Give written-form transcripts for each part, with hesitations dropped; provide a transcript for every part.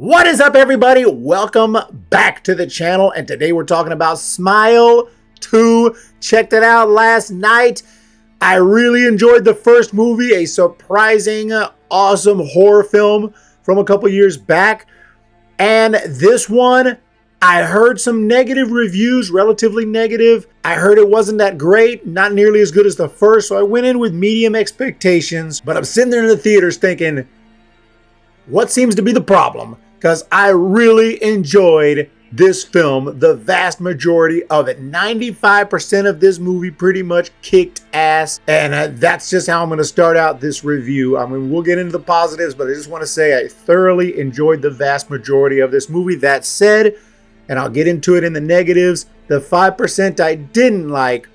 What is up, everybody? Welcome back to the channel, and today we're talking about Smile 2. Checked it out last night. I really enjoyed the first movie, a surprising, awesome horror film from a couple years back. And this one, I heard some negative reviews, relatively negative. I heard it wasn't that great, not nearly as good as the first, so I went in with medium expectations. But I'm sitting there in the theaters thinking, what seems to be the problem? Because I really enjoyed this film, the vast majority of it. 95% of this movie pretty much kicked ass. And that's just how I'm going to start out this review. I mean, we'll get into the positives, but I just want to say I thoroughly enjoyed the vast majority of this movie. That said, and I'll get into it in the negatives, the 5% I didn't like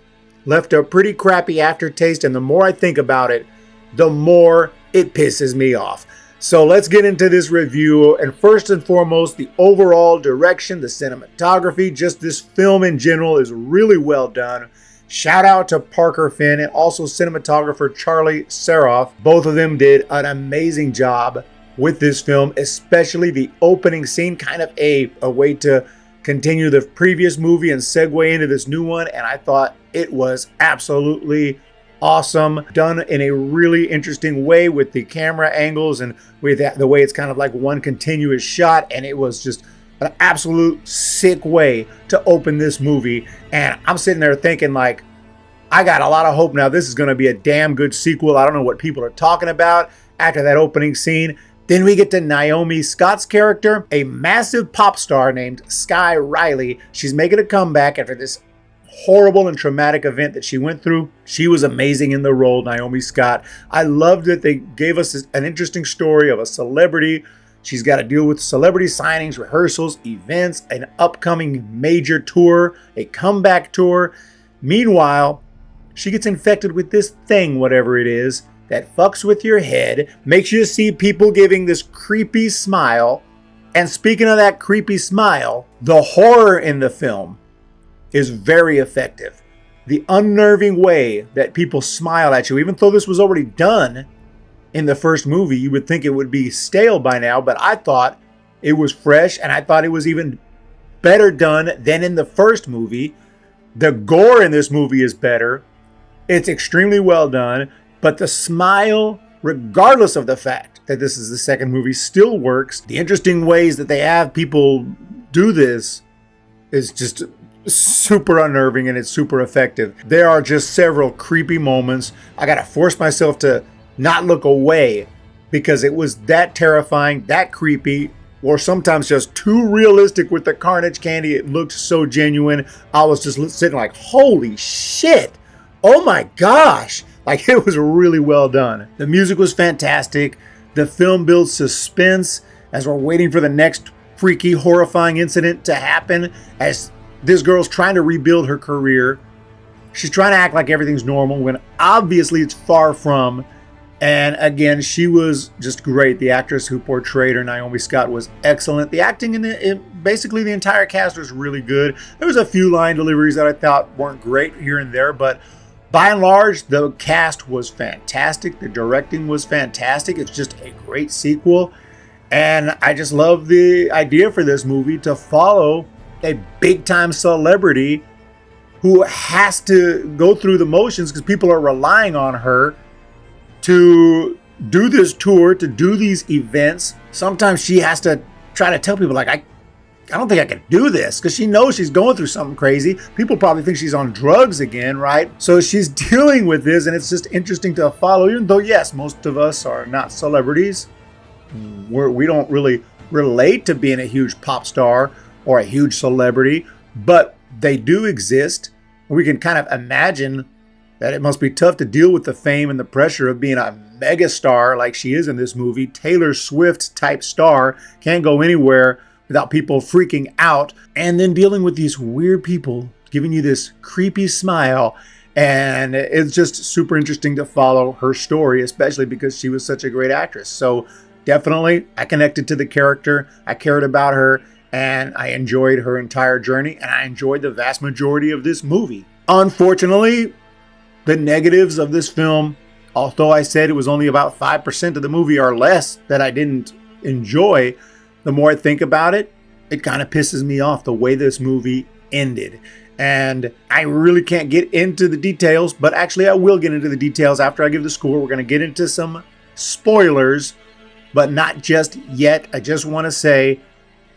left a pretty crappy aftertaste. And the more I think about it, the more it pisses me off. So let's get into this review, and first and foremost, the overall direction, the cinematography, just this film in general is really well done. Shout out to Parker Finn and also cinematographer Charlie Saroff. Both of them did an amazing job with this film, especially the opening scene, kind of a way to continue the previous movie and segue into this new one, and I thought it was absolutely awesome, done in a really interesting way with the camera angles and with the way it's kind of like one continuous shot, and it was just an absolute sick way to open this movie. And I'm sitting there thinking, like, I got a lot of hope now. This is going to be a damn good sequel. I don't know what people are talking about after that opening scene. Then we get to Naomi Scott's character, a massive pop star named Sky Riley. She's making a comeback after this horrible and traumatic event that she went through. She was amazing in the role, Naomi Scott. I loved that they gave us an interesting story of a celebrity. She's got to deal with celebrity signings, rehearsals, events, an upcoming major tour, a comeback tour. Meanwhile, she gets infected with this thing, whatever it is, that fucks with your head, makes you see people giving this creepy smile. And speaking of that creepy smile, the horror in the film is very effective. The unnerving way that people smile at you, even though this was already done in the first movie, you would think it would be stale by now, but I thought it was fresh, and I thought it was even better done than in the first movie. The gore in this movie is better. It's extremely well done, but the smile, regardless of the fact that this is the second movie, still works. The interesting ways that they have people do this is just super unnerving, and it's super effective. There are just several creepy moments. I gotta force myself to not look away because it was that terrifying, that creepy, or sometimes just too realistic with the carnage candy. It looked so genuine. I was just sitting like, holy shit, oh my gosh. Like, it was really well done. The music was fantastic. The film builds suspense as we're waiting for the next freaky, horrifying incident to happen, as this girl's trying to rebuild her career. She's trying to act like everything's normal when obviously it's far from. And again, she was just great. The actress who portrayed her, Naomi Scott, was excellent. The acting in basically the entire cast was really good. There was a few line deliveries that I thought weren't great here and there, but by and large, the cast was fantastic. The directing was fantastic. It's just a great sequel. And I just love the idea for this movie to follow a big-time celebrity who has to go through the motions because people are relying on her to do this tour, to do these events. Sometimes she has to try to tell people, like, I don't think I can do this, because she knows she's going through something crazy. People probably think she's on drugs again, right? So she's dealing with this, and it's just interesting to follow, even though, yes, most of us are not celebrities. We don't really relate to being a huge pop star or a huge celebrity, but they do exist. We can kind of imagine that it must be tough to deal with the fame and the pressure of being a mega star like she is in this movie. Taylor Swift type star, can't go anywhere without people freaking out, and then dealing with these weird people giving you this creepy smile. And it's just super interesting to follow her story, especially because she was such a great actress. So definitely, I connected to the character. I cared about her, and I enjoyed her entire journey, and I enjoyed the vast majority of this movie. Unfortunately, the negatives of this film, although I said it was only about 5% of the movie or less that I didn't enjoy, the more I think about it, it kind of pisses me off the way this movie ended. And I really can't get into the details, but actually I will get into the details after I give the score. We're going to get into some spoilers, but not just yet. I just want to say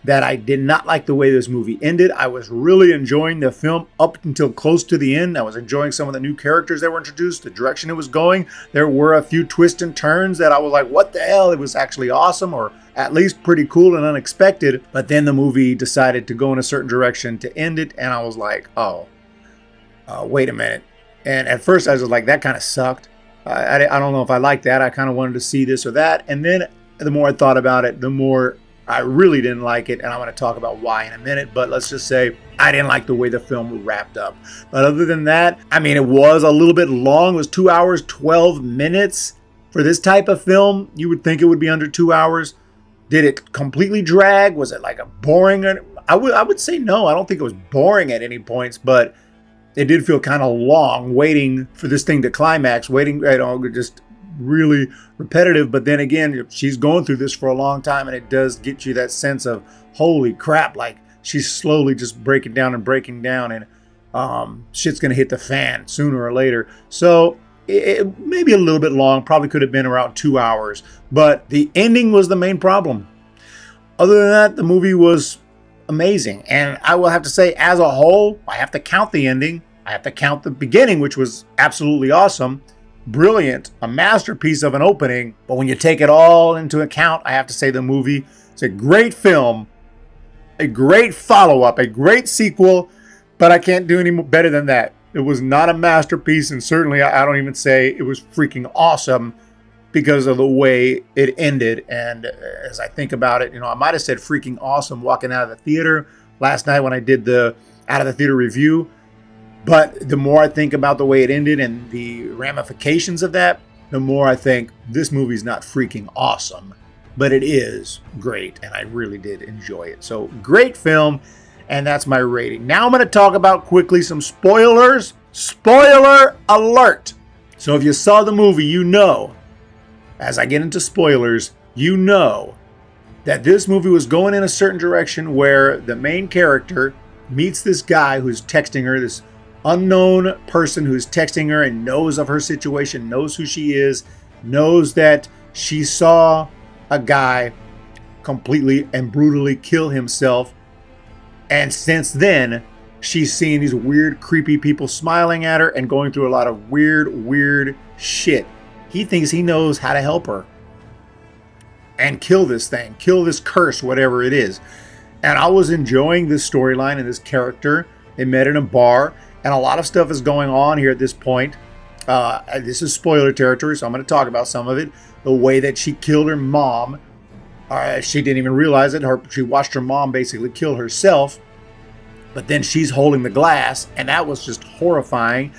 that I did not like the way this movie ended. I was really enjoying the film up until close to the end. I was enjoying some of the new characters that were introduced, the direction it was going. There were a few twists and turns that I was like, what the hell? It was actually awesome, or at least pretty cool and unexpected. But then the movie decided to go in a certain direction to end it, and I was like, wait a minute. And at first I was like, that kind of sucked. I don't know if I like that. I kind of wanted to see this or that. And then the more I thought about it, the more I really didn't like it, and I'm going to talk about why in a minute, but let's just say I didn't like the way the film wrapped up. But other than that, I mean, it was a little bit long. It was 2 hours, 12 minutes. For this type of film, you would think it would be under 2 hours. Did it completely drag? Was it like a boring? I would say no. I don't think it was boring at any points, but it did feel kind of long waiting for this thing to climax, waiting, just really repetitive. But then again, she's going through this for a long time, and it does get you that sense of holy crap, like she's slowly just breaking down, and shit's gonna hit the fan sooner or later. So it may be a little bit long, probably could have been around 2 hours, but the ending was the main problem. Other than that, the movie was amazing. And I will have to say, as a whole, I have to count the ending, I have to count the beginning, which was absolutely awesome, brilliant, a masterpiece of an opening. But when you take it all into account, I have to say the movie is a great film, a great follow-up, a great sequel, but I can't do any better than that. It was not a masterpiece, and certainly I don't even say it was freaking awesome because of the way it ended. And as I think about it, I might have said freaking awesome walking out of the theater last night when I did the out of the theater review. But the more I think about the way it ended and the ramifications of that, the more I think this movie's not freaking awesome, but it is great, and I really did enjoy it. So great film, and that's my rating. Now I'm going to talk about quickly some spoilers. Spoiler alert! So if you saw the movie, you know, as I get into spoilers, you know that this movie was going in a certain direction where the main character meets this guy who's texting her, this unknown person who's texting her and knows of her situation, knows who she is, knows that she saw a guy completely and brutally kill himself. And since then, she's seen these weird, creepy people smiling at her and going through a lot of weird shit. He thinks he knows how to help her and kill this thing, kill this curse, whatever it is. And I was enjoying this storyline and this character. They met in a bar, and a lot of stuff is going on here at this point. This is spoiler territory, so I'm going to talk about some of it. The way that she killed her mom. She didn't even realize it. She watched her mom basically kill herself. But then she's holding the glass, and that was just horrifying.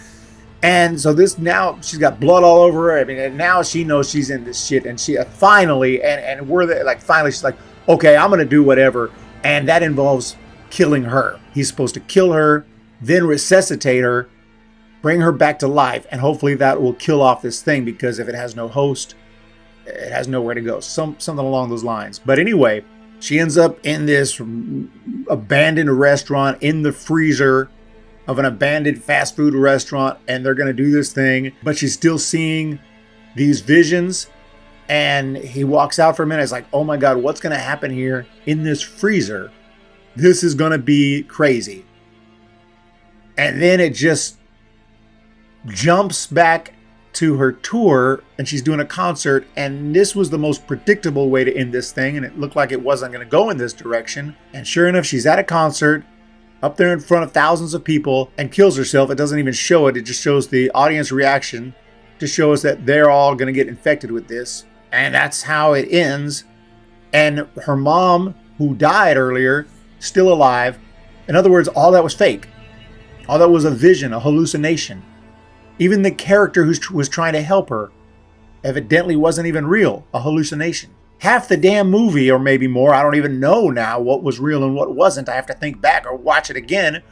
And so now she's got blood all over her. I mean, and now she knows she's in this shit. And she finally, and we're there, like, finally, she's like, okay, I'm going to do whatever. And that involves killing her. He's supposed to kill her, then resuscitate her, bring her back to life, and hopefully that will kill off this thing, because if it has no host, it has nowhere to go. Something along those lines. But anyway, she ends up in this abandoned restaurant in the freezer of an abandoned fast food restaurant, and they're going to do this thing, but she's still seeing these visions. And he walks out for a minute. It's like, oh my God, what's going to happen here in this freezer? This is going to be crazy. And then it just jumps back to her tour, and she's doing a concert, and this was the most predictable way to end this thing, and it looked like it wasn't going to go in this direction. And sure enough, she's at a concert up there in front of thousands of people and kills herself. It doesn't even show it. It just shows the audience reaction to show us that they're all going to get infected with this. And that's how it ends. And her mom, who died earlier, still alive. In other words, all that was fake. All that was a vision, a hallucination. Even the character who was trying to help her evidently wasn't even real, a hallucination. Half the damn movie, or maybe more, I don't even know now what was real and what wasn't. I have to think back or watch it again,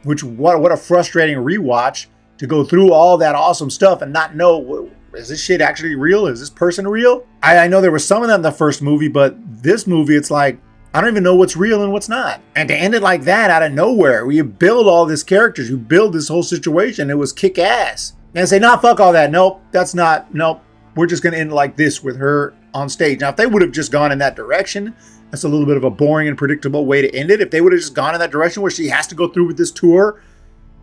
which what a frustrating rewatch to go through all that awesome stuff and not know, is this shit actually real? Is this person real? I know there was some of that in the first movie, but this movie, it's like, I don't even know what's real and what's not. And to end it like that out of nowhere, where you build all these characters, you build this whole situation, it was kick ass. And say, nah, fuck all that. Nope, that's not, nope. We're just going to end it like this with her on stage. Now, if they would have just gone in that direction, that's a little bit of a boring and predictable way to end it. If they would have just gone in that direction where she has to go through with this tour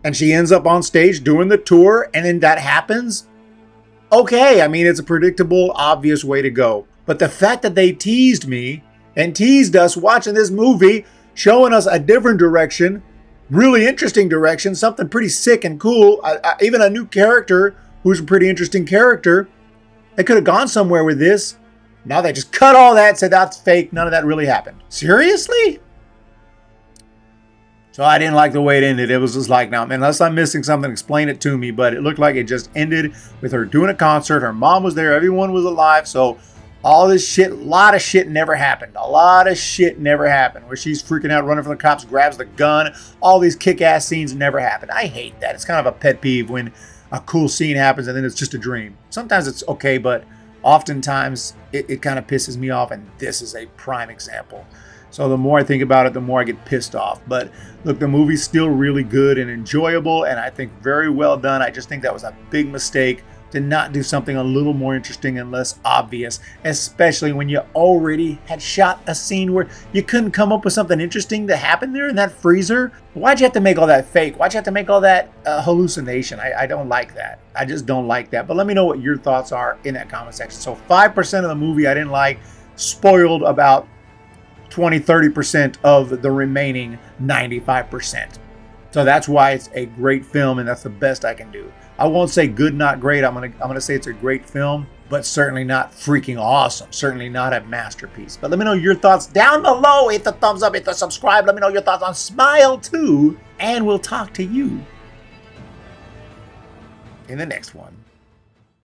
and she ends up on stage doing the tour and then that happens, okay. I mean, it's a predictable, obvious way to go. But the fact that they teased me and teased us watching this movie, showing us a different direction, really interesting direction, something pretty sick and cool, even a new character who's a pretty interesting character. They could have gone somewhere with this. Now they just cut all that, said that's fake, none of that really happened. Seriously? So I didn't like the way it ended. It was just like, now, unless I'm missing something, explain it to me. But it looked like it just ended with her doing a concert. Her mom was there. Everyone was alive. So all this shit, a lot of shit never happened. A lot of shit never happened. Where she's freaking out, running from the cops, grabs the gun. All these kick-ass scenes never happened. I hate that. It's kind of a pet peeve when a cool scene happens and then it's just a dream. Sometimes it's okay, but oftentimes it kind of pisses me off. And this is a prime example. So the more I think about it, the more I get pissed off. But look, the movie's still really good and enjoyable, and I think very well done. I just think that was a big mistake to not do something a little more interesting and less obvious, especially when you already had shot a scene where you couldn't come up with something interesting to happen there in that freezer. Why'd you have to make all that fake? Why'd you have to make all that hallucination? I don't like that. I just don't like that. But let me know what your thoughts are in that comment section. So 5% of the movie I didn't like, spoiled about 20-30% of the remaining 95%. So that's why it's a great film, and that's the best I can do. I won't say good, not great. I'm gonna say it's a great film, but certainly not freaking awesome. Certainly not a masterpiece. But let me know your thoughts down below. Hit the thumbs up, hit the subscribe. Let me know your thoughts on Smile 2, and we'll talk to you in the next one.